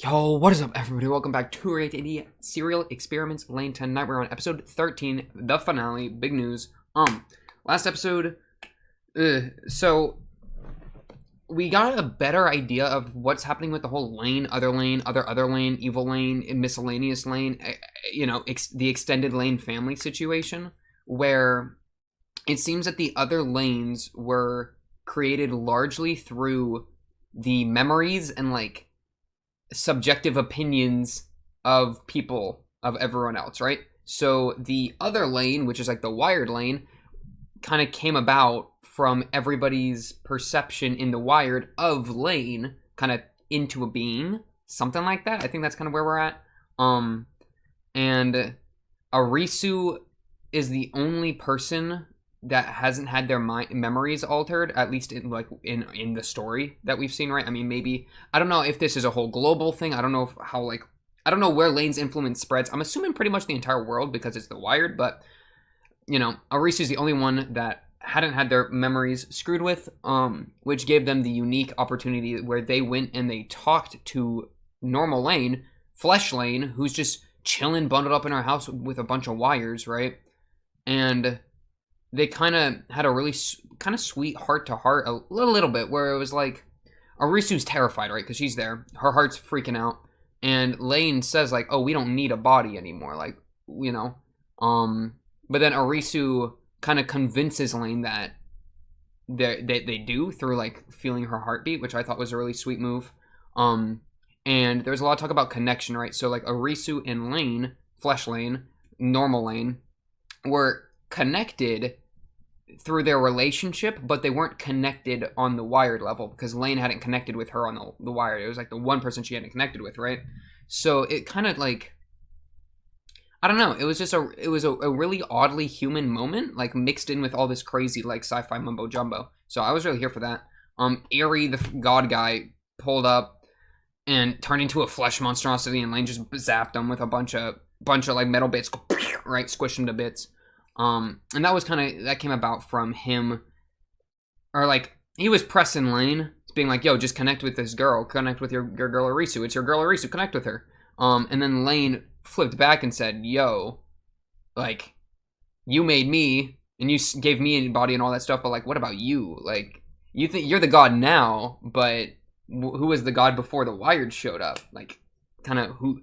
Yo, what is up, everybody? Welcome back to React Serial Experiments Lane 10. Tonight we're on episode 13, the finale. Big news. Last episode, so we got a better idea of what's happening with the whole Lain, other Lain, other Lain, evil Lain, miscellaneous Lain, the extended Lain family situation, where it seems that the other Lanes were created largely through the memories and, like, subjective opinions of people, of everyone else, right? So the other Lain, which is like the wired Lain, kind of came about from everybody's perception in the wired of Lain kind of into a being, something like that. I think that's kind of where we're at. And Arisu is the only person that hasn't had their memories altered, at least in the story that we've seen, right? I mean, maybe, I don't know if this is a whole global thing. I don't know I don't know where Lane's influence spreads. I'm assuming pretty much the entire world because it's the wired, but, Arisu is the only one that hadn't had their memories screwed with, which gave them the unique opportunity where they went and they talked to normal Lain, Flesh Lain, who's just chilling, bundled up in her house with a bunch of wires, right? And they kind of had a really kind of sweet heart-to-heart, a little bit, where it was like, Arisu's terrified, right? Because she's there. Her heart's freaking out. And Lain says, like, oh, we don't need a body anymore. Like, But then Arisu kind of convinces Lain that they do through, like, feeling her heartbeat, which I thought was a really sweet move. And there's a lot of talk about connection, right? So, like, Arisu and Lain, Flesh Lain, normal Lain, were connected through their relationship, but they weren't connected on the wired level because Lain hadn't connected with her on the wired. It was like the one person she hadn't connected with, right? So it kind of, like, I don't know. It was just a really oddly human moment, like, mixed in with all this crazy, like, sci-fi mumbo jumbo. So I was really here for that. Eerie, the god guy, pulled up and turned into a flesh monstrosity, and Lain just zapped him with a bunch of like metal bits, right? Squished him to bits. And that was that came about from him, or, like, he was pressing Lain, being like, yo, just connect with this girl, connect with your girl Arisu, it's your girl Arisu, connect with her. And then Lain flipped back and said, yo, like, you made me, and you gave me a body and all that stuff, but, like, what about you? Like, you think you're the god now, but who was the god before the wired showed up? Like, kind of who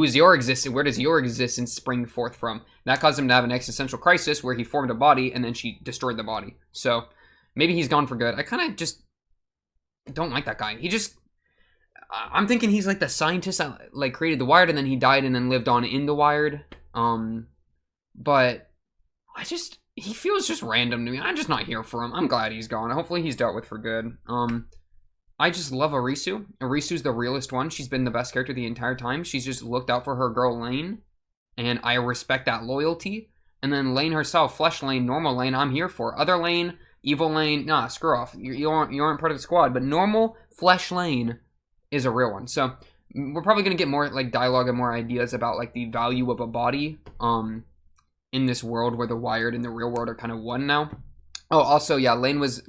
is your existence? Where does your existence spring forth from? That caused him to have an existential crisis where he formed a body and then she destroyed the body. So maybe he's gone for good. I kind of just don't like that guy. I'm thinking he's like the scientist that, like, created the wired and then he died and then lived on in the wired. But he feels just random to me. I'm just not here for him. I'm glad he's gone. Hopefully he's dealt with for good. I just love Arisu. Arisu's the realest one. She's been the best character the entire time. She's just looked out for her girl Lain, and I respect that loyalty. And then Lain herself, Flesh Lain, normal Lain, I'm here for. Other Lain, evil Lain, nah, screw off. You aren't part of the squad. But normal Flesh Lain is a real one. So we're probably gonna get more, like, dialogue and more ideas about, like, the value of a body in this world where the wired and the real world are kind of one now. Oh, also, yeah, Lain was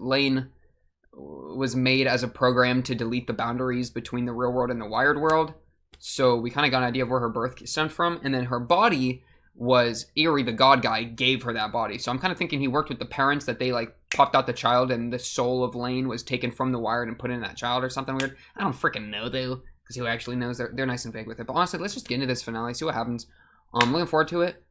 made as a program to delete the boundaries between the real world and the wired world. So we kind of got an idea of where her birth stemmed from. And then her body was Eerie, the god guy, gave her that body. So I'm kind of thinking he worked with the parents, that they, like, popped out the child and the soul of Lain was taken from the wired and put in that child or something weird. I don't freaking know, though, because who actually knows? They're nice and vague with it. But honestly, let's just get into this finale, see what happens. I'm looking forward to it.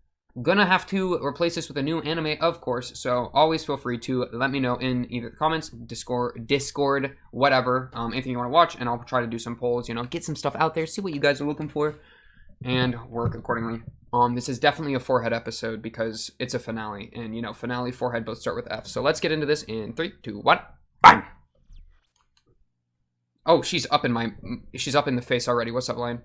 Gonna have to replace this with a new anime, of course, so always feel free to let me know in either the comments, Discord, whatever, anything you want to watch, and I'll try to do some polls, get some stuff out there, see what you guys are looking for, and work accordingly. This is definitely a forehead episode because it's a finale, and, finale, forehead both start with F, so let's get into this in 3, 2, 1, bang! Oh, she's up in the face already. What's up, Lain?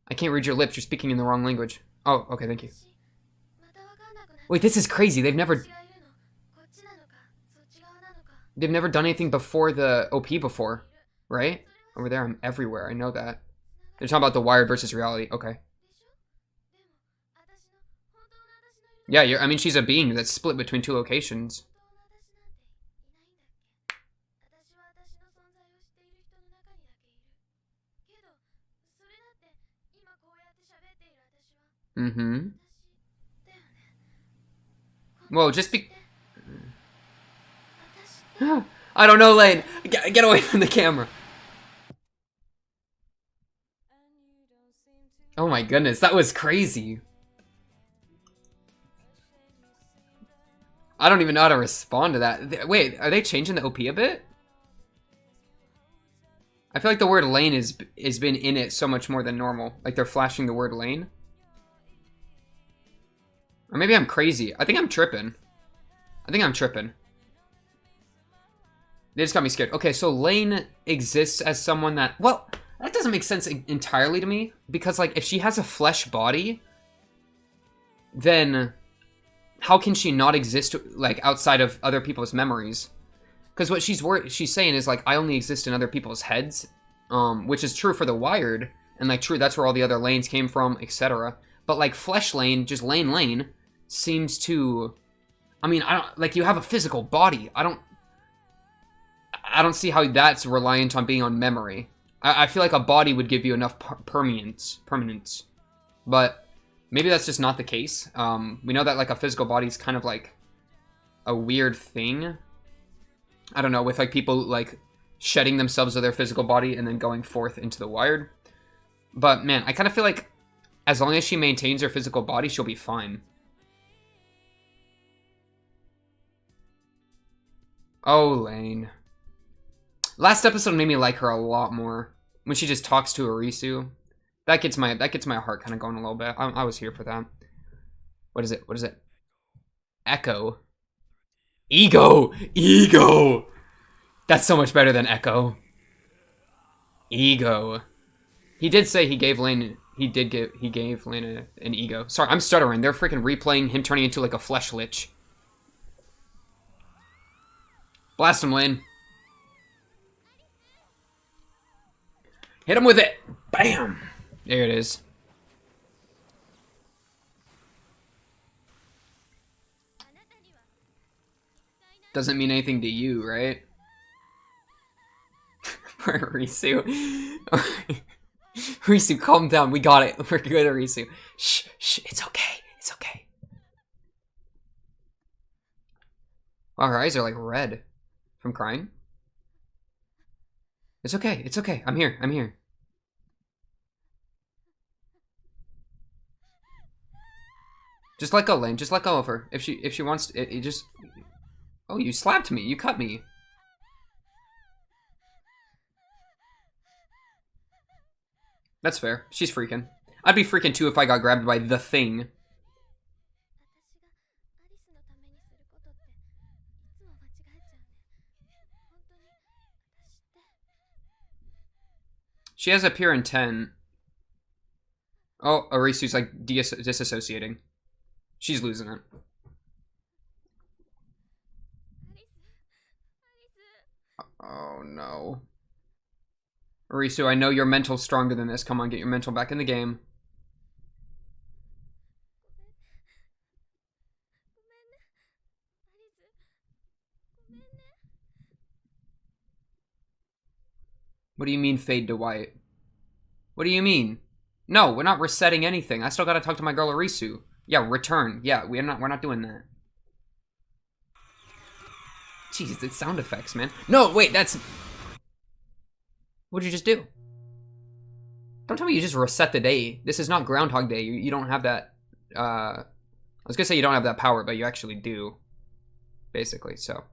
I can't read your lips. You're speaking in the wrong language. Oh, okay, thank you. Wait, this is crazy. They've never done anything before the OP before, right? Over there, I'm everywhere. I know that. They're talking about the wired versus reality. Okay. Yeah, I mean, she's a being that's split between two locations. Mm-hmm. Whoa, just be... I don't know, Lain. Get away from the camera. Oh my goodness, that was crazy. I don't even know how to respond to that. Wait, are they changing the OP a bit? I feel like the word Lain has been in it so much more than normal. Like they're flashing the word Lain. Or maybe I'm crazy. I think I'm tripping. They just got me scared. Okay, so Lain exists as someone that... Well, that doesn't make sense entirely to me. Because, like, if she has a flesh body, then how can she not exist, like, outside of other people's memories? Because what she's saying is, like, I only exist in other people's heads. Which is true for the Wired. And, like, true, that's where all the other Lanes came from, etc. But, like, Flesh Lain, just Lain, seems to... I mean, I don't... Like, you have a physical body. I don't see how that's reliant on being on memory. I feel like a body would give you enough permanence. But maybe that's just not the case. We know that, like, a physical body is kind of, like, a weird thing. I don't know, with, like, people, like, shedding themselves of their physical body and then going forth into the Wired. But, man, I kind of feel like as long as she maintains her physical body, she'll be fine. Oh, Lain. Last episode made me like her a lot more. When she just talks to Arisu. That gets my heart kind of going a little bit. I was here for that. What is it? Echo. Ego! That's so much better than Echo. Ego. He did say he gave Lain... He gave Lain an ego. Sorry, I'm stuttering. They're freaking replaying him turning into, like, a flesh lich. Blast him, Lain. Hit him with it! Bam! There it is. Doesn't mean anything to you, right? Poor Risu. Risu, calm down. We got it. We're good, Risu. Shh, it's okay. Wow, her eyes are like red from crying. It's okay. I'm here. Just let go, Lain. Just let go of her. If she wants to, it just... Oh, you slapped me. You cut me. That's fair. She's freaking. I'd be freaking too if I got grabbed by the thing. She has a pure intent. Oh, Arisu's like disassociating. She's losing it. Oh no. Arisu, I know your mental's stronger than this. Come on, get your mental back in the game. What do you mean fade to white? What do you mean? No, we're not resetting anything. I still gotta talk to my girl Arisu. Yeah, return. Yeah, we're not doing that. Jeez, it's sound effects, man. No, wait, that's... What'd you just do? Don't tell me you just reset the day. This is not Groundhog Day. You don't have that... I was gonna say you don't have that power, but you actually do. Basically, so...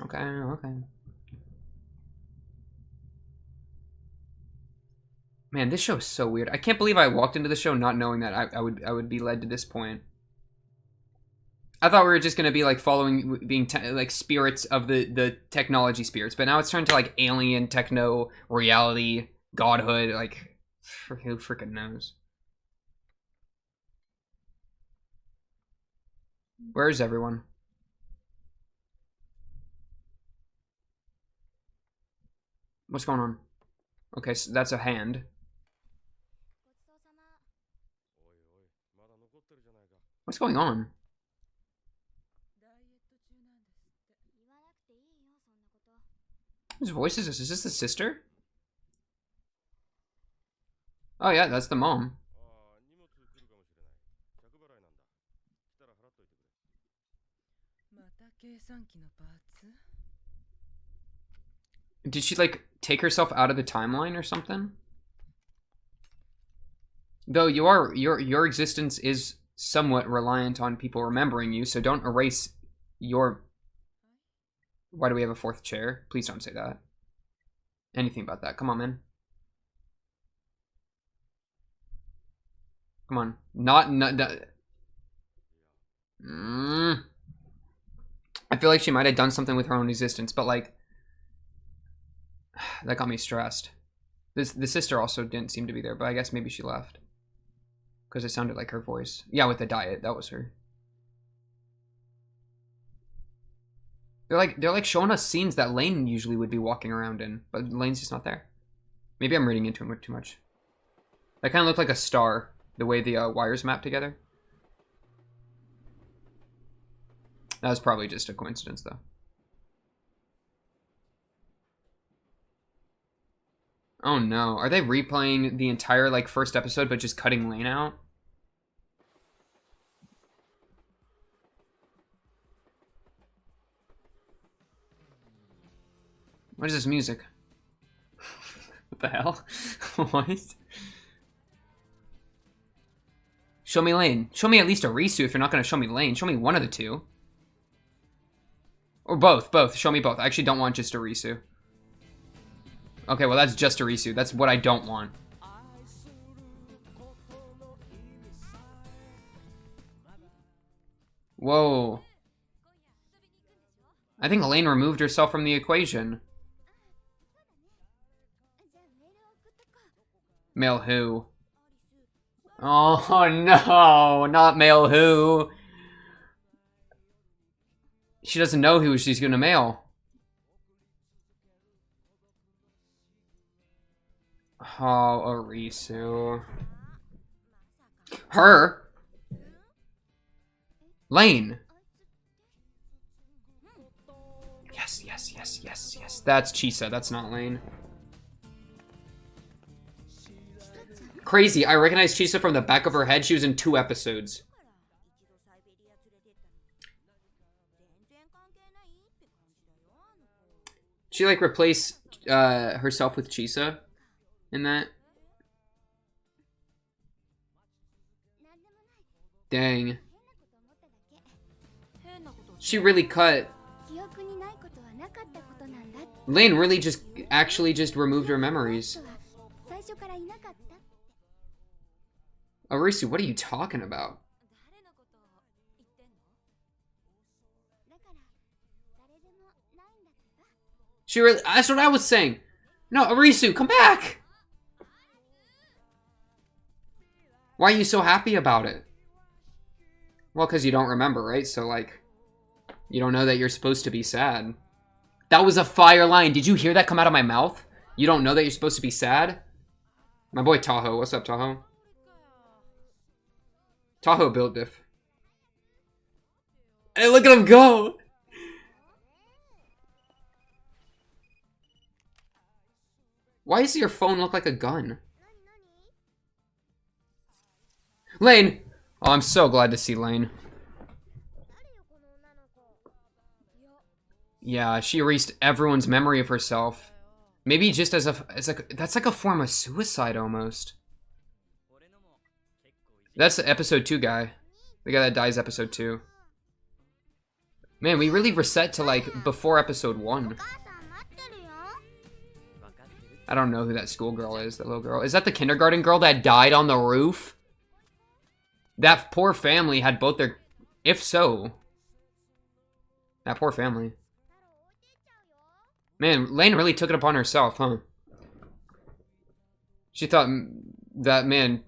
Okay. Man, this show is so weird. I can't believe I walked into the show not knowing that I would be led to this point. I thought we were just gonna be like following, being like spirits of the technology spirits, but now it's turned to like alien, techno, reality, godhood. Like, who freaking knows? Where is everyone? What's going on? Okay, so that's a hand. What's going on? Whose voice is this? Is this the sister? Oh yeah, that's the mom. Did she, like, take herself out of the timeline or something? Though your existence is somewhat reliant on people remembering you, so don't erase your... Why do we have a fourth chair? Please don't say that. Anything about that. Come on, man. Come on. Not I feel like she might have done something with her own existence, but, like, that got me stressed. The sister also didn't seem to be there, but I guess maybe she left. Because it sounded like her voice. Yeah, with the diet, that was her. They're like showing us scenes that Lain usually would be walking around in, but Lain's just not there. Maybe I'm reading into it too much. That kind of looked like a star, the way the wires map together. That was probably just a coincidence, though. Oh no, are they replaying the entire, like, first episode but just cutting Lain out? What is this music? What the hell? What? Show me Lain. Show me at least a Risu if you're not going to show me Lain. Show me one of the two. Or both, both. Show me both. I actually don't want just a Risu. Okay, well that's just a Risu. That's what I don't want. Whoa. I think Lain removed herself from the equation. Mail who? Oh no, not mail who. She doesn't know who she's gonna mail. Oh, Arisu. Her? Lain. Yes, yes, yes, yes, yes. That's Chisa, that's not Lain. Crazy, I recognize Chisa from the back of her head. She was in 2 episodes. She, like, replaced herself with Chisa in that. Dang. She really cut. Lain really just actually just removed her memories. Arisu, what are you talking about? She really, that's what I was saying. No, Arisu, come back. Why are you so happy about it? Well, because you don't remember, right? So, like, you don't know that you're supposed to be sad. That was a fire line. Did you hear that come out of my mouth? You don't know that you're supposed to be sad? My boy Tahoe. What's up, Tahoe? Tahoe built diff. Hey, look at him go! Why does your phone look like a gun? Lain! Oh, I'm so glad to see Lain. Yeah, she erased everyone's memory of herself. Maybe just as that's like a form of suicide almost. That's the episode 2 guy. The guy that dies episode 2. Man, we really reset to, like, before episode 1. I don't know who that schoolgirl is, that little girl. Is that the kindergarten girl that died on the roof? That poor family had both their... If so... That poor family. Man, Lain really took it upon herself, huh? She thought that, man...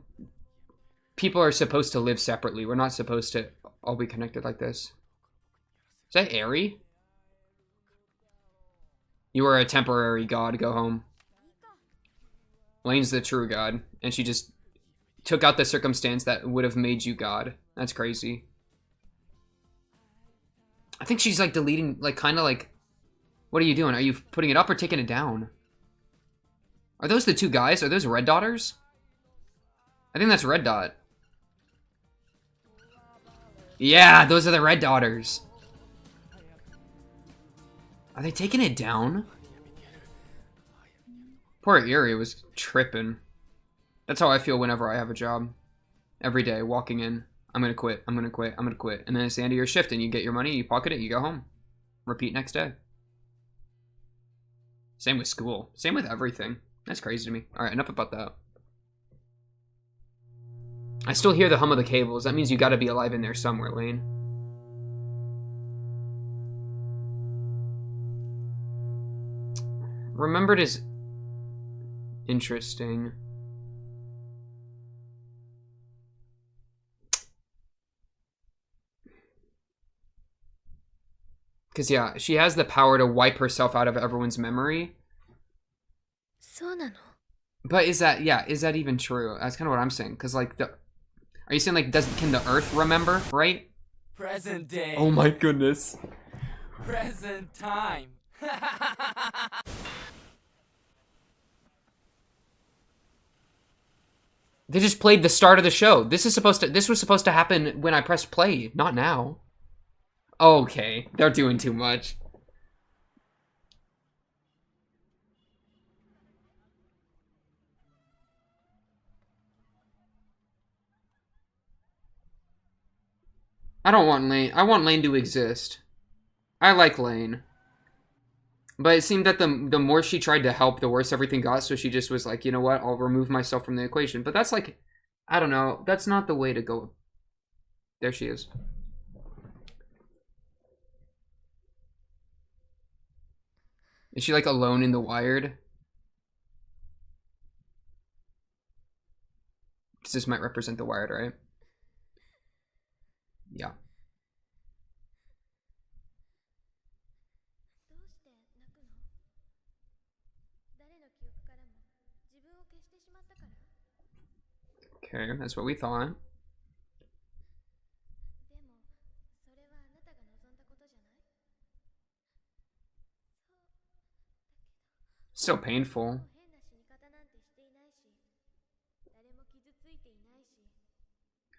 People are supposed to live separately. We're not supposed to all be connected like this. Is that Eri? You are a temporary god. Go home. Lain's the true god. And she just took out the circumstance that would have made you god. That's crazy. I think she's like deleting, like kind of like... What are you doing? Are you putting it up or taking it down? Are those the 2 guys? Are those red daughters? I think that's red dot. Yeah, those are the red daughters. Are they taking it down? Poor Erie was tripping. That's how I feel whenever I have a job. Every day, walking in, I'm gonna quit, I'm gonna quit, I'm gonna quit. And then it's the end of your shift and you get your money, you pocket it, you go home. Repeat next day. Same with school. Same with everything. That's crazy to me. Alright, enough about that. I still hear the hum of the cables. That means you gotta be alive in there somewhere, Lain. Remembered is interesting. Because, yeah, she has the power to wipe herself out of everyone's memory. But is that even true? That's kind of what I'm saying. Because, like, are you saying, like, can the Earth remember, right? Present day. Oh my goodness. Present time. They just played the start of the show. This was supposed to happen when I pressed play, not now. Okay, they're doing too much. I don't want Lain. I want Lain to exist. I like Lain. But it seemed that the more she tried to help, the worse everything got, so she just was like, you know what, I'll remove myself from the equation. But that's like, I don't know, that's not the way to go. There she is. Is she like alone in the Wired? Because this might represent the Wired, right? Yeah. Okay, that's what we thought. So painful.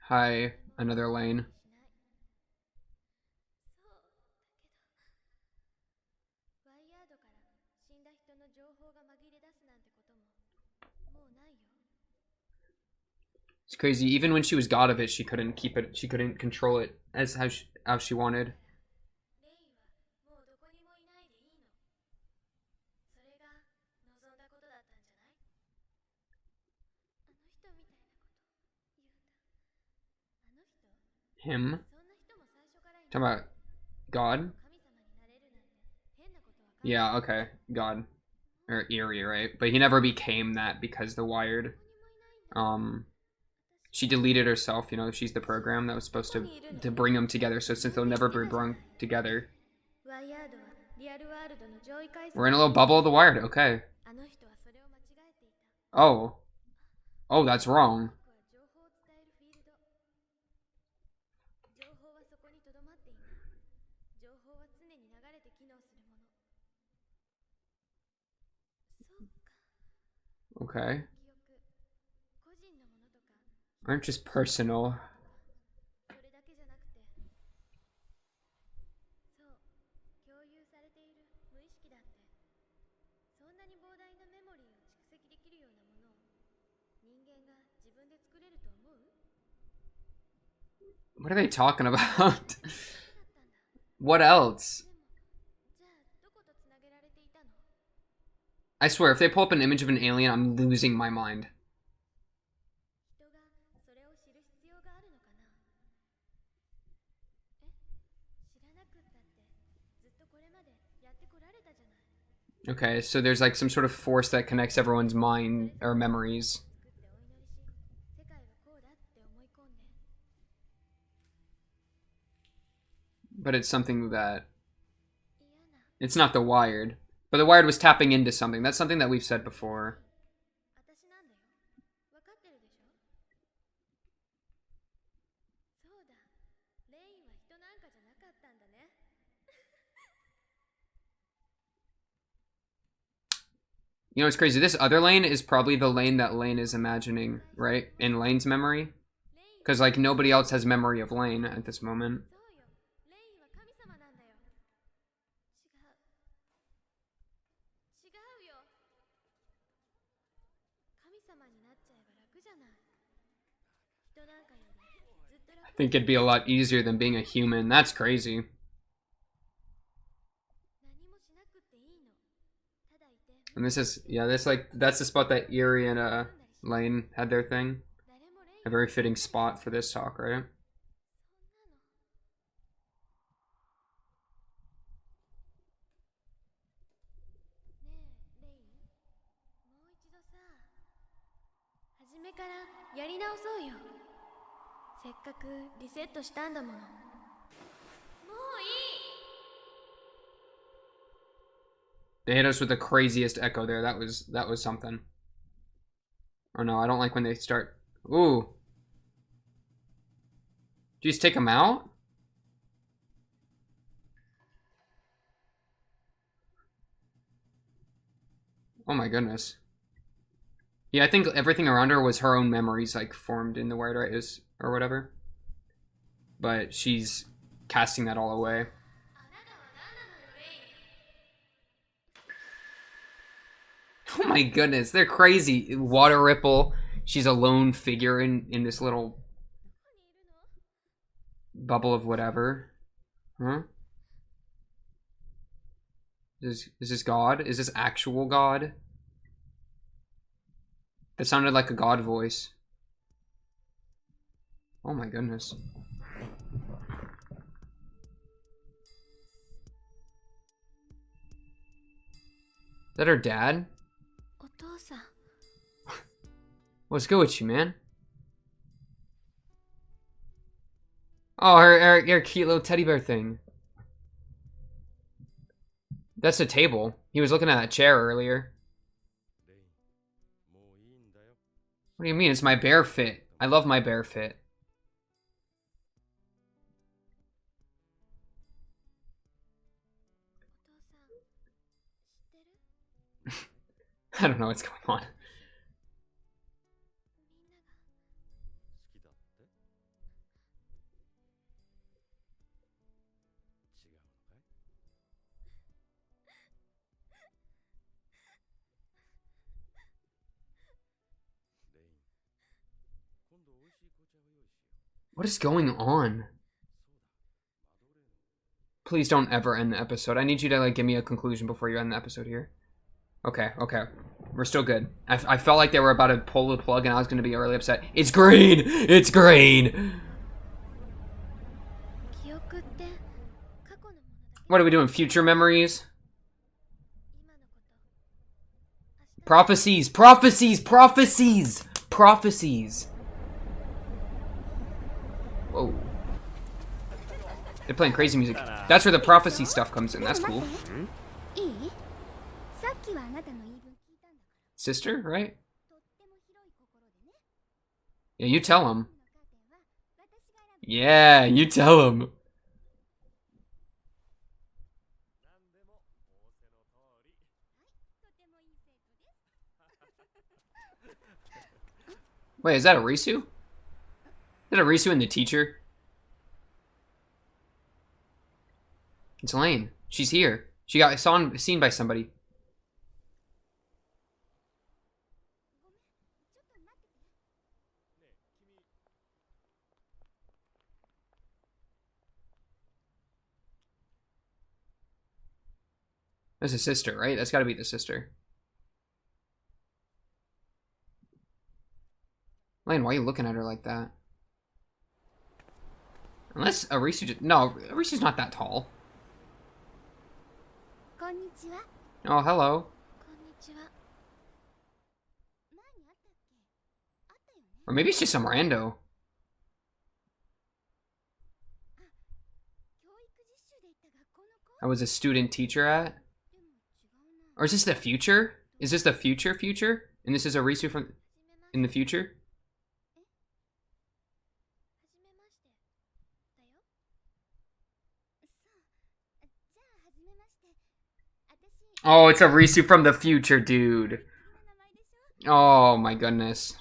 Hi, another Lain. It's crazy. Even when she was god of it, she couldn't keep it. She couldn't control it as how she wanted. Him? Talking about God? Yeah, okay. God. Or Eerie, right? But he never became that because the Wired. She deleted herself, you know, she's the program that was supposed to bring them together, so since they'll never be brought together. We're in a little bubble of the Wired, okay. Oh. Oh, that's wrong. Okay. Aren't just personal. What are they talking about? What else? I swear, if they pull up an image of an alien, I'm losing my mind. Okay, so there's like some sort of force that connects everyone's mind or memories. But it's something that... It's not the Wired. But the Wired was tapping into something. That's something that we've said before. You know what's crazy? This other Lain is probably the Lain that Lain is imagining, right? In Lain's memory. Because, like, nobody else has memory of Lain at this moment. I think it'd be a lot easier than being a human. That's crazy. And this is, yeah, this like, that's the spot that Eerie and Lain had their thing. A very fitting spot for this talk, right? They hit us with the craziest echo there. That was something. Oh no, I don't like when they start. Ooh. Did you just take them out? Oh my goodness. Yeah, I think everything around her was her own memories, like, formed in the Wired Right or whatever. But she's casting that all away. Oh my goodness, they're crazy. Water ripple. She's a lone figure in this little bubble of whatever. Huh? Is this God? Is this actual God? That sounded like a God voice. Oh my goodness. Is that her dad? What's good with you, man? Oh, her cute little teddy bear thing. That's a table. He was looking at that chair earlier. What do you mean? It's my bear fit. I love my bear fit. I don't know what's going on. What is going on? Please don't ever end the episode. I need you to like give me a conclusion before you end the episode here. Okay, okay. We're still good. I felt like they were about to pull the plug and I was going to be really upset. It's green! It's green! What are we doing? Future memories? Prophecies! Prophecies! Prophecies! Prophecies! Whoa. They're playing crazy music. That's where the prophecy stuff comes in. That's cool. Sister, right? Yeah, you tell him. Yeah, you tell him. Wait, is that Arisu? Is that Arisu and the teacher? It's Lain. She's here. She got seen by somebody. That's a sister, right? That's gotta be the sister. Lain, why are you looking at her like that? Unless Arisu just... No, Arisu's not that tall. Oh, hello. Or maybe it's just some rando. I was a student teacher at? Or is this the future? Is this the future? And this is Arisu from... in the future? Oh, it's Arisu from the future, dude. Oh my goodness.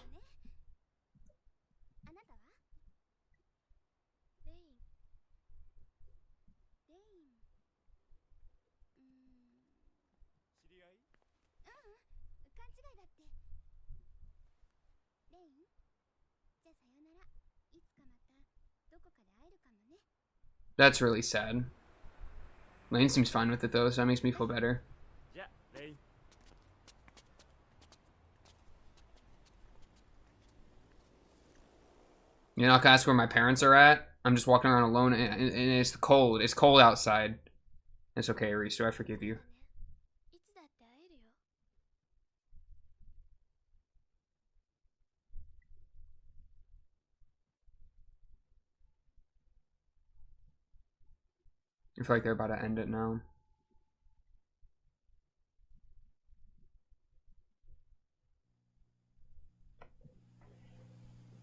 That's really sad. Lain seems fine with it though, so that makes me feel better. Yeah, Lain. You're not gonna ask where my parents are at? I'm just walking around alone and it's cold. It's cold outside. It's okay, Arisu, I forgive you. I feel like they're about to end it now.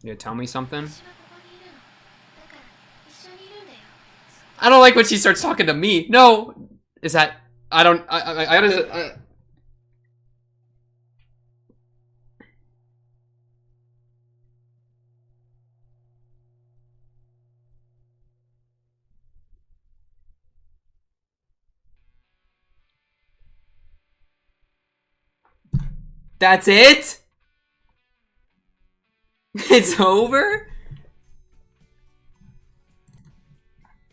Yeah, tell me something. I don't like when she starts talking to me. No! Is that... I don't... I gotta... That's it? It's over?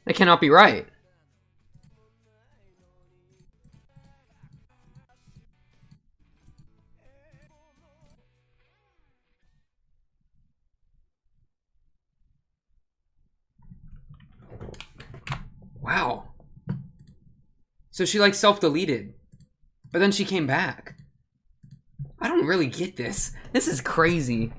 That cannot be right. Wow. So she like self-deleted. But then she came back. I don't really get this. This is crazy.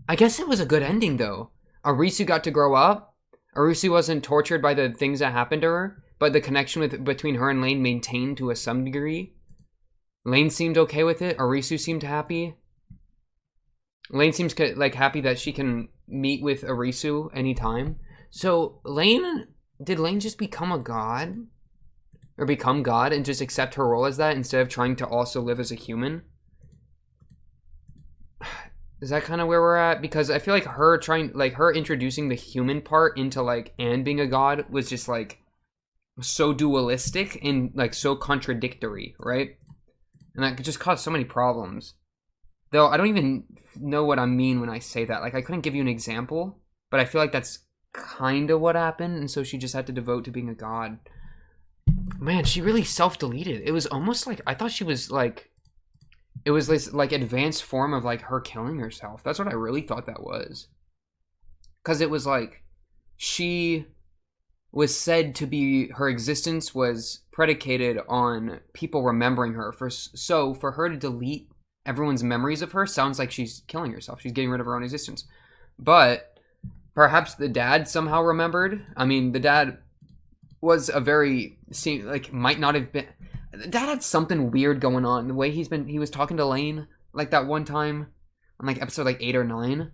I guess it was a good ending though. Arisu got to grow up. Arisu wasn't tortured by the things that happened to her, but the connection between her and Lain maintained to some degree. Lain seemed okay with it. Arisu seemed happy. Lain seems like happy that she can meet with Arisu anytime. So did Lain just become a god? Or become God and just accept her role as that instead of trying to also live as a human? Is that kind of where we're at? Because I feel like her introducing the human part into like and being a god was just like so dualistic and like so contradictory, right? And that could just cause so many problems. Though I don't even know what I mean when I say that. Like I couldn't give you an example, but I feel like that's kind of what happened, and so she just had to devote to being a god. Man, she really self-deleted. It was almost like I thought she was like, it was this like advanced form of like her killing herself. That's what I really thought that was. Because it was like she was said to be, her existence was predicated on people remembering her. So for her to delete everyone's memories of her sounds like she's killing herself. She's getting rid of her own existence. But perhaps the dad somehow remembered. I mean, the dad was a very might not have been. Dad had something weird going on. The way he was talking to Lain like that one time on like episode like 8 or 9.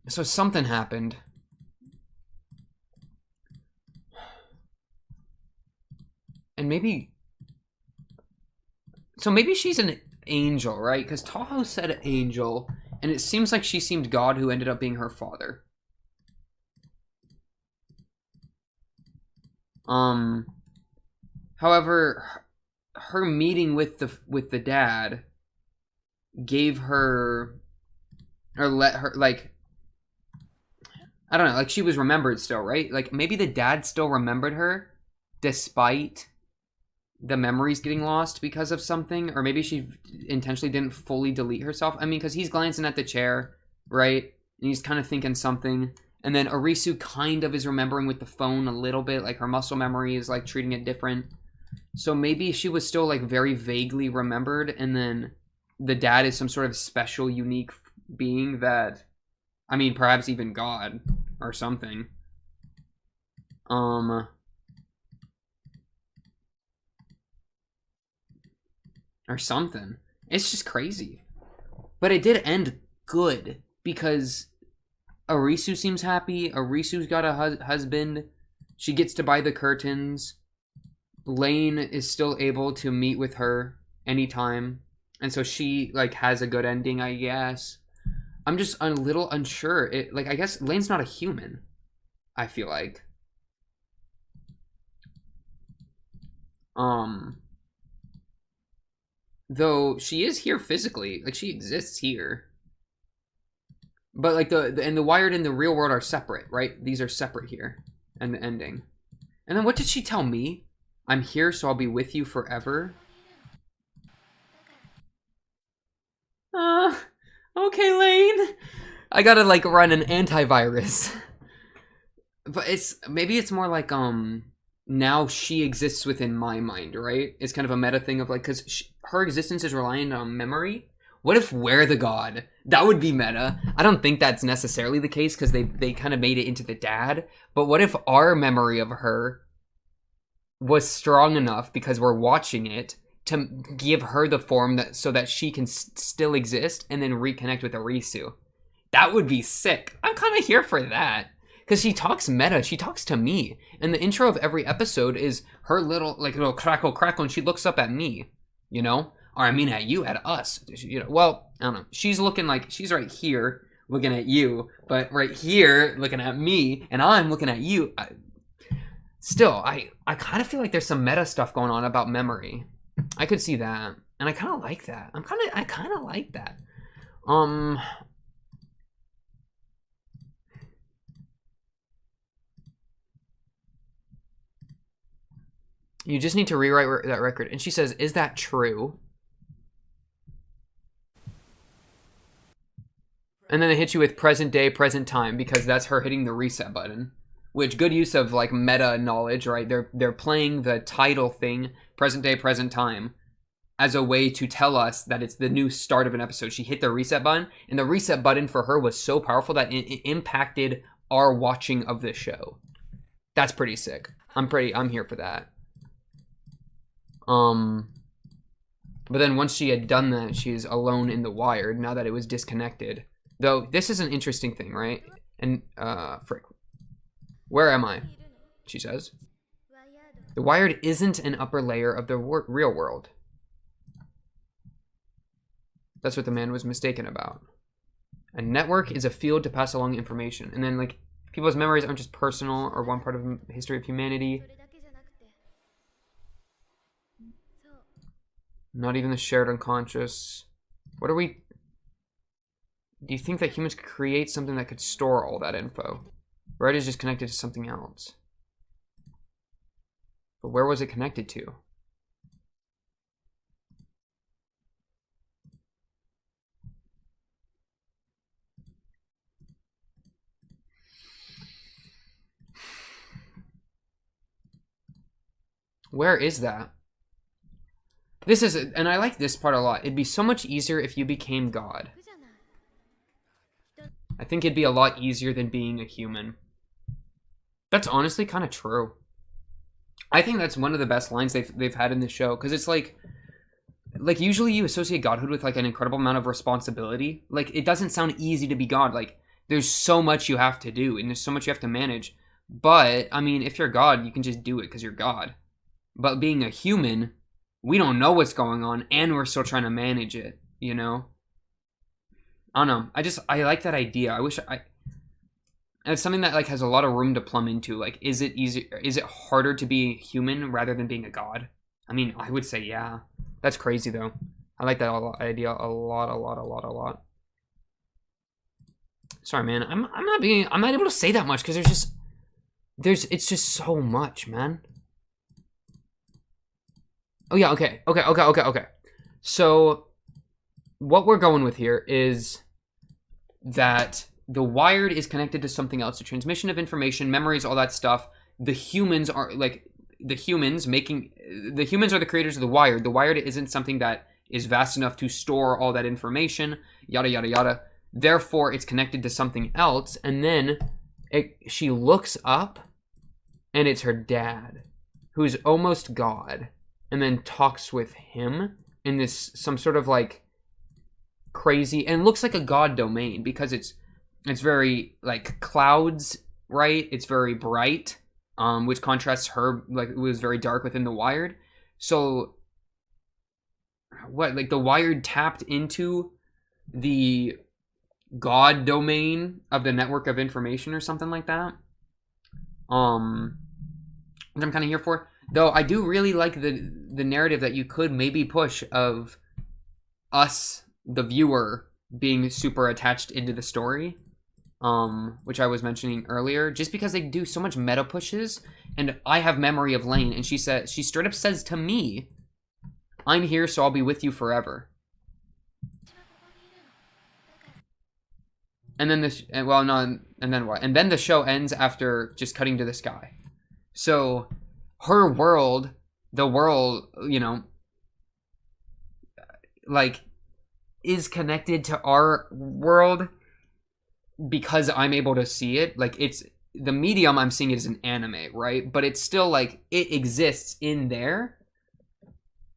So something happened. And maybe she's an angel, right? Because Tahoe said angel, and it seems like she seemed God who ended up being her father. However, her meeting with the dad gave her, or let her, like, I don't know, like she was remembered still, right? Like maybe the dad still remembered her despite the memories getting lost because of something, or maybe she intentionally didn't fully delete herself. I mean, because he's glancing at the chair, right? And he's kind of thinking something. And then Arisu kind of is remembering with the phone a little bit, like her muscle memory is like treating it different. So maybe she was still like very vaguely remembered, and then the dad is some sort of special, unique being that, I mean, perhaps even God or something. Or something. It's just crazy. But it did end good because Arisu seems happy. Arisu's got a husband. She gets to buy the curtains. Lain is still able to meet with her anytime. And so she like has a good ending, I guess. I'm just a little unsure. I guess Lain's not a human, I feel like. Though she is here physically. Like she exists here. But like and the Wired and the real world are separate, right? These are separate here, and the ending. And then what did she tell me? I'm here, so I'll be with you forever. Okay, Lain. I gotta like run an antivirus. But maybe it's more like now she exists within my mind, right? It's kind of a meta thing of like, because her existence is reliant on memory. What if we're the god? That would be meta. I don't think that's necessarily the case because they kind of made it into the dad. But what if our memory of her was strong enough because we're watching it to give her the form that so that she can still exist and then reconnect with Arisu? That would be sick. I'm kind of here for that. Because she talks meta, she talks to me. And the intro of every episode is her little crackle, and she looks up at me, you know? Or I mean at you, at us. You know, well, I don't know. She's looking like, she's right here looking at you, but right here looking at me, and I'm looking at you. I kind of feel like there's some meta stuff going on about memory. I could see that. And I kind of like that. I kind of like that. You just need to rewrite that record. And she says, is that true? And then it hits you with present day, present time, because that's her hitting the reset button. Which, good use of like meta knowledge, right? They're playing the title thing, present day, present time, as a way to tell us that it's the new start of an episode. She hit the reset button, and the reset button for her was so powerful that it impacted our watching of this show. That's pretty sick. I'm here for that. But then once she had done that, she's alone in the Wired now that it was disconnected. Though this is an interesting thing, right? And frick, where am I? She says. The Wired isn't an upper layer of the real world. That's what the man was mistaken about. A network is a field to pass along information. And then like people's memories aren't just personal or one part of the history of humanity. Not even the shared unconscious. What are we... Do you think that humans could create something that could store all that info? Or it is just connected to something else? But where was it connected to? Where is that? This is, and I like this part a lot. It'd be so much easier if you became God. I think it'd be a lot easier than being a human. That's honestly kind of true. I think that's one of the best lines they've had in the show, because it's like usually you associate godhood with like an incredible amount of responsibility. Like it doesn't sound easy to be God. Like there's so much you have to do and there's so much you have to manage. But I mean, if you're God, you can just do it because you're God. But being a human, we don't know what's going on and we're still trying to manage it, you know? I don't know. I like that idea. I wish it's something that like has a lot of room to plumb into. Like, is it harder to be human rather than being a god? I mean, I would say yeah. That's crazy though. I like that idea a lot. Sorry, man. I'm not able to say that much because it's just so much, man. Oh yeah, okay. So what we're going with here is that the Wired is connected to something else, the transmission of information, memories, all that stuff. The humans are the humans are the creators of the Wired. The Wired isn't something that is vast enough to store all that information, yada yada yada. Therefore, it's connected to something else, and then she looks up, and it's her dad, who's almost God, and then talks with him in this some sort of like crazy, and looks like a god domain because it's very like clouds, right? It's very bright, which contrasts her, like it was very dark within the Wired. So what, like the Wired tapped into the god domain of the network of information or something like that, which I'm kind of here for. Though I do really like the narrative that you could maybe push of us, the viewer, being super attached into the story. which I was mentioning earlier, just because they do so much meta pushes, and I have memory of Lain, and she straight up says to me, "I'm here, so I'll be with you forever." And then and then what? And then the show ends after just cutting to the sky. So her world, the world, like, is connected to our world because I'm able to see it. Like, it's the medium I'm seeing it as an anime, right? But it's still like it exists in there.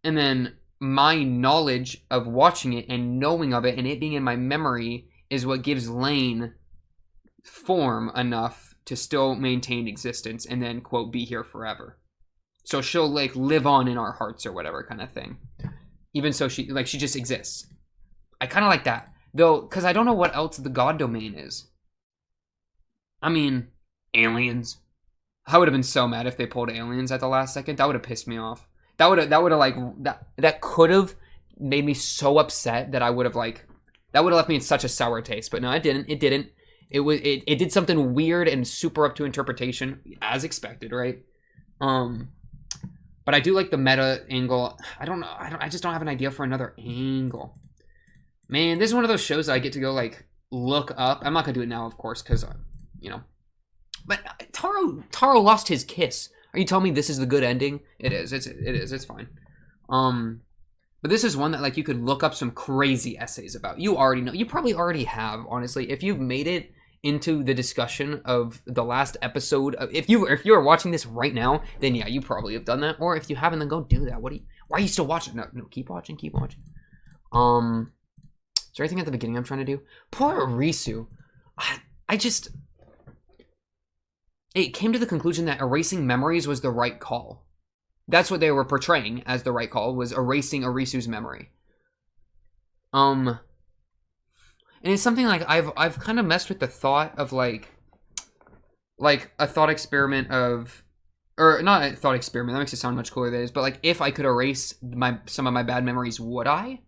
And then my knowledge of watching it and knowing of it and it being in my memory is what gives Lain form enough to still maintain existence and then, quote, be here forever. So she'll like live on in our hearts or whatever kind of thing. Even so, she just exists. I kind of like that though, because I don't know what else the God domain is. I mean, aliens. I would have been so mad if they pulled aliens at the last second. That would have pissed me off. That would have like that could have made me so upset that I would have like that would have left me in such a sour taste. But no, it didn't. It didn't. It did something weird and super up to interpretation, as expected, right? But I do like the meta angle. I just don't have an idea for another angle. Man, this is one of those shows that I get to go like look up. I'm not gonna do it now, of course, because But Taro lost his kiss. Are you telling me this is the good ending? It is. It's fine. But this is one that like you could look up some crazy essays about. You already know. You probably already have, honestly. If you've made it into the discussion of the last episode, if you are watching this right now, then yeah, you probably have done that. Or if you haven't, then go do that. Why are you still watching? No, keep watching. Is there anything at the beginning I'm trying to do? Poor Risu. It came to the conclusion that erasing memories was the right call. That's what they were portraying as the right call, was erasing Arisu's memory. And it's something like I've kind of messed with the thought of like a thought experiment of, or not a thought experiment, that makes it sound much cooler than it is, but like if I could erase some of my bad memories, would I?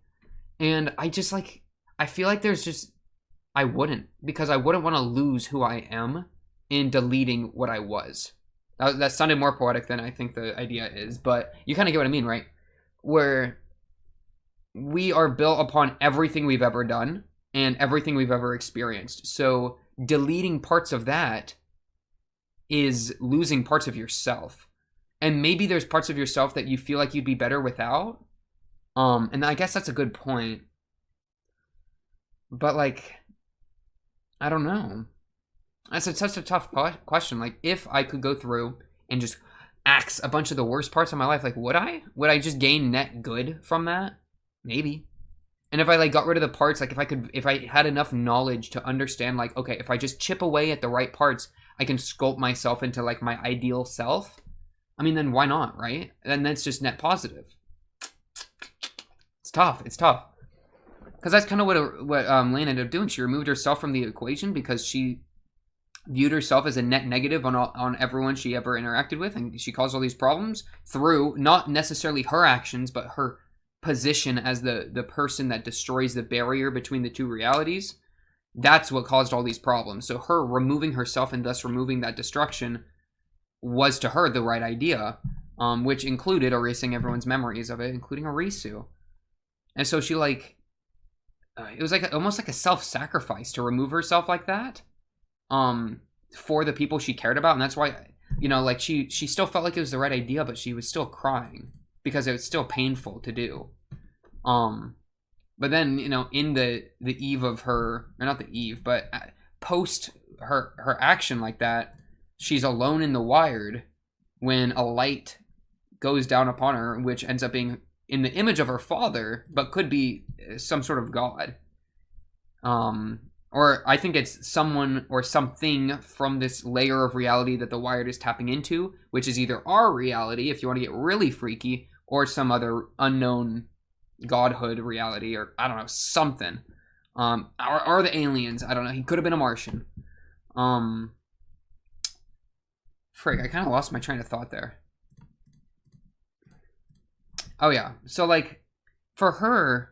And I feel like I wouldn't, because I wouldn't want to lose who I am in deleting what I was. That sounded more poetic than I think the idea is, but you kind of get what I mean, right? Where we are built upon everything we've ever done and everything we've ever experienced. So deleting parts of that is losing parts of yourself. And maybe there's parts of yourself that you feel like you'd be better without. And I guess that's a good point. But like, I don't know. That's such a tough question. Like, if I could go through and just axe a bunch of the worst parts of my life, like, would I? Would I just gain net good from that? Maybe. And if I like got rid of the parts, like if I had enough knowledge to understand, like, okay, if I just chip away at the right parts, I can sculpt myself into like my ideal self. I mean, then why not, right? And that's just net positive. It's tough. Because that's kind of what Lain ended up doing. She removed herself from the equation because she viewed herself as a net negative on everyone she ever interacted with, and she caused all these problems through not necessarily her actions, but her position as the person that destroys the barrier between the two realities. That's what caused all these problems. So her removing herself and thus removing that destruction was to her the right idea, which included erasing everyone's memories of it, including Arisu. And so she it was like almost like a self-sacrifice to remove herself like that. For the people she cared about, and that's why, like she still felt like it was the right idea, but she was still crying because it was still painful to do. But then, in the eve of her, or not the eve, but post her action like that, she's alone in the Wired when a light goes down upon her, which ends up being in the image of her father, but could be some sort of god. Or I think it's someone or something from this layer of reality that the Wired is tapping into, which is either our reality, if you want to get really freaky, or some other unknown godhood reality, or I don't know, something. Or the aliens, I don't know. He could have been a Martian. Frig, I kind of lost my train of thought there. Oh yeah, so like, for her,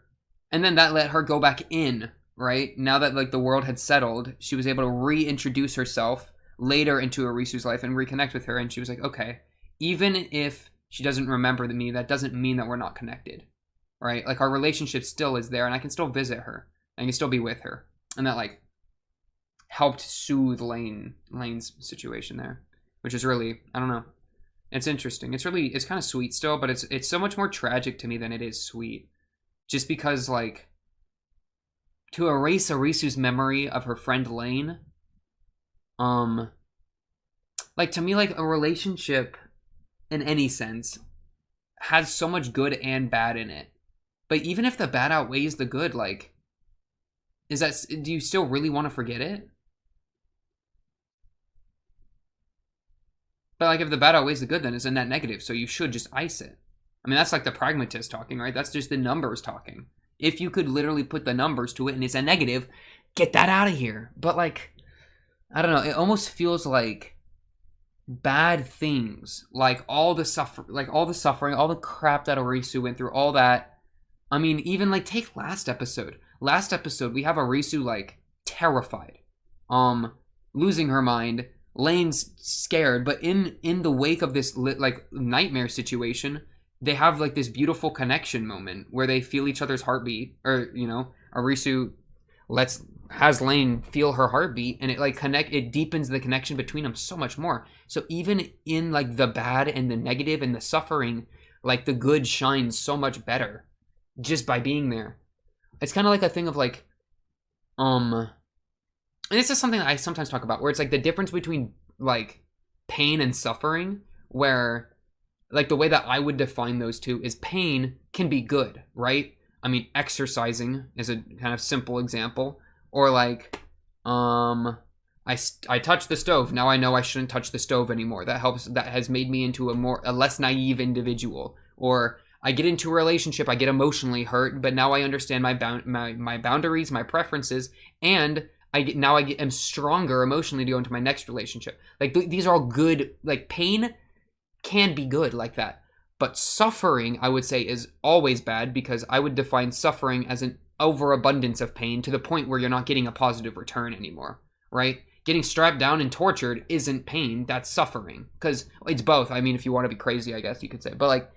and then that let her go back in right? Now that like the world had settled, she was able to reintroduce herself later into Arisu's life and reconnect with her. And she was like, okay, even if she doesn't remember me, that doesn't mean that we're not connected, right? Like our relationship still is there, and I can still visit her. I can still be with her, and that like helped soothe Lane's situation there, which is really, I don't know. It's interesting. It's kind of sweet still, but it's so much more tragic to me than it is sweet. Just because like to erase Arisu's memory of her friend Lain, like to me like a relationship in any sense has so much good and bad in it. But even if the bad outweighs the good, like do you still really want to forget it? But like if the bad outweighs the good, then it's a net negative, so you should just ice it. I mean, that's like the pragmatist talking, right? That's just the numbers talking. If you could literally put the numbers to it and it's a negative, get that out of here. But like, I don't know, it almost feels like bad things, like all the suffering, all the crap that Arisu went through, all that. I mean, even like take last episode. Last episode, we have Arisu like terrified, losing her mind. Lane's scared, but in the wake of this like nightmare situation, they have like this beautiful connection moment where they feel each other's heartbeat, or you know, Arisu has Lain feel her heartbeat, and it deepens the connection between them so much more. So even in like the bad and the negative and the suffering, like the good shines so much better just by being there. It's kind of like a thing of like, and this is something that I sometimes talk about, where it's like the difference between like pain and suffering, where like the way that I would define those two is pain can be good, right? I mean, exercising is a kind of simple example, or like, I touched the stove. Now I know I shouldn't touch the stove anymore. That has made me into a less naive individual. Or I get into a relationship, I get emotionally hurt, but now I understand my boundaries, my preferences, and am stronger emotionally to go into my next relationship. Like these are all good. Like pain can be good like that, but suffering, I would say, is always bad, because I would define suffering as an overabundance of pain to the point where you're not getting a positive return anymore, right? Getting strapped down and tortured isn't pain, that's suffering, because it's both. I mean, if you want to be crazy, I guess you could say, but like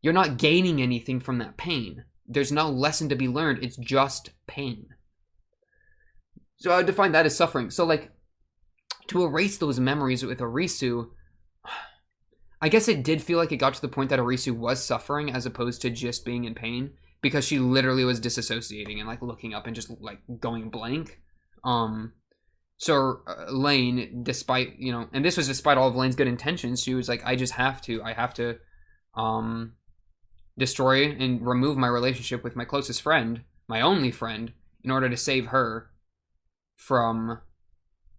you're not gaining anything from that pain. There's no lesson to be learned. It's just pain. So I would define that as suffering. So like to erase those memories with Arisu, I guess it did feel like it got to the point that Arisu was suffering as opposed to just being in pain, because she literally was disassociating and like looking up and just like going blank. So Lain, despite, you know, and this was despite all of Lane's good intentions, she was like, I have to destroy and remove my relationship with my closest friend, my only friend, in order to save her from,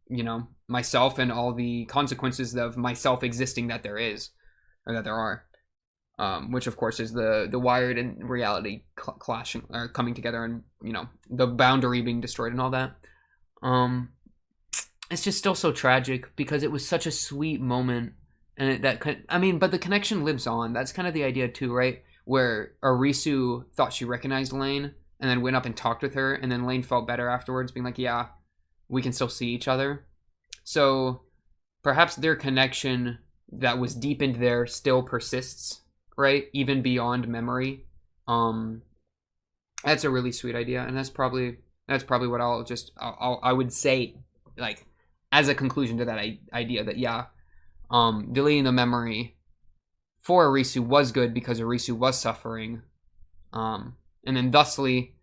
you know, myself and all the consequences of myself existing that there is, or that there are, which of course is the wired and reality clashing, or coming together, and you know, the boundary being destroyed and all that. It's just still so tragic, because it was such a sweet moment, and but the connection lives on. That's kind of the idea too, right? Where Arisu thought she recognized Lain and then went up and talked with her, and then Lain felt better afterwards, being like, yeah, we can still see each other. So perhaps their connection that was deepened there still persists, right? Even beyond memory. That's a really sweet idea, and that's probably what I would say, like, as a conclusion to that idea, that yeah, deleting the memory for Arisu was good because Arisu was suffering, and then thusly,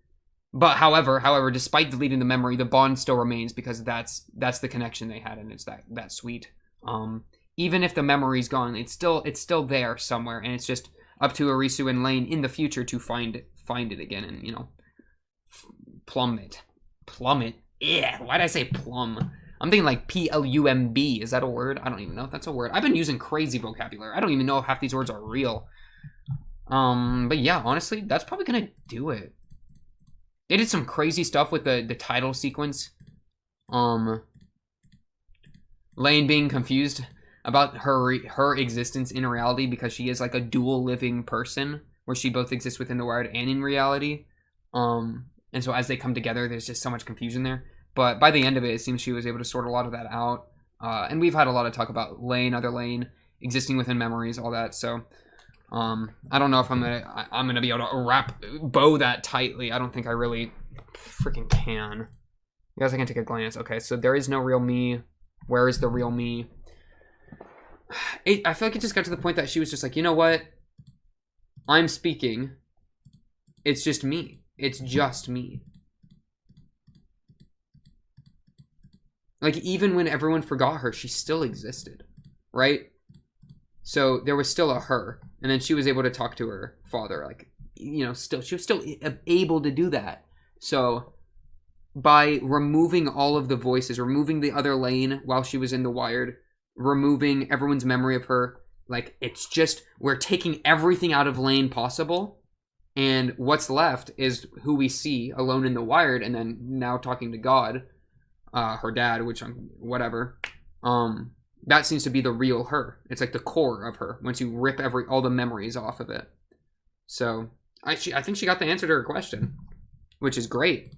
but however, despite deleting the memory, the bond still remains, because that's the connection they had, and it's that sweet. Even if the memory's gone, it's still there somewhere, and it's just up to Arisu and Lain in the future to find it again, and you know, plumb it. Yeah, why'd I say plumb? I'm thinking like plumb. Is that a word? I don't even know if that's a word. I've been using crazy vocabulary. I don't even know if half these words are real. But yeah, honestly, that's probably gonna do it. They did some crazy stuff with the title sequence. Lain being confused about her existence in reality, because she is like a dual living person, where she both exists within the wired and in reality. And so as they come together, there's just so much confusion there. But by the end of it, it seems she was able to sort a lot of that out. And we've had a lot of talk about Lain, other Lain, existing within memories, all that. So I don't know if I'm gonna be able to bow that tightly. I don't think I really freaking can. I guess I can take a glance. Okay, so there is no real me. Where is the real me? I feel like it just got to the point that she was just like, you know what? I'm speaking. It's just me. It's just me. Like, even when everyone forgot her, she still existed, right? So there was still a her. And then she was able to talk to her father. Like, you know, she was still able to do that. So by removing all of the voices, removing the other Lain while she was in the Wired, removing everyone's memory of her, like, it's just, we're taking everything out of Lain possible, and what's left is who we see alone in the Wired, and then now talking to God, her dad, which I'm whatever. That seems to be the real her. It's like the core of her once you rip all the memories off of it. So I think she got the answer to her question, which is great.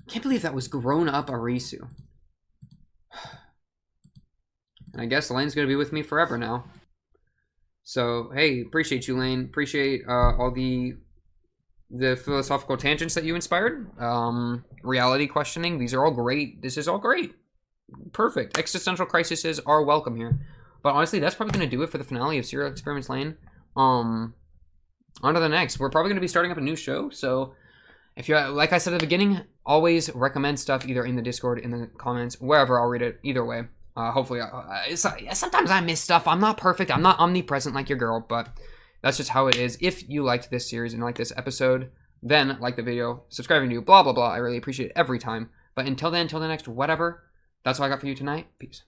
Can't believe that was grown up Arisu. I guess Lane's gonna be with me forever now. So hey, appreciate you, Lain. Appreciate all the philosophical tangents that you inspired. Reality questioning. These are all great. This is all great. Perfect. Existential crises are welcome here. But honestly, that's probably gonna do it for the finale of Serial Experiments Lain. On to the next. We're probably gonna be starting up a new show. So if you, like I said at the beginning, always recommend stuff either in the Discord, in the comments, wherever. I'll read it either way. Hopefully, sometimes I miss stuff. I'm not perfect. I'm not omnipresent like your girl, but that's just how it is. If you liked this series and like this episode, then like the video, subscribe to blah, blah, blah. I really appreciate it every time. But until then, until the next whatever, that's all I got for you tonight. Peace.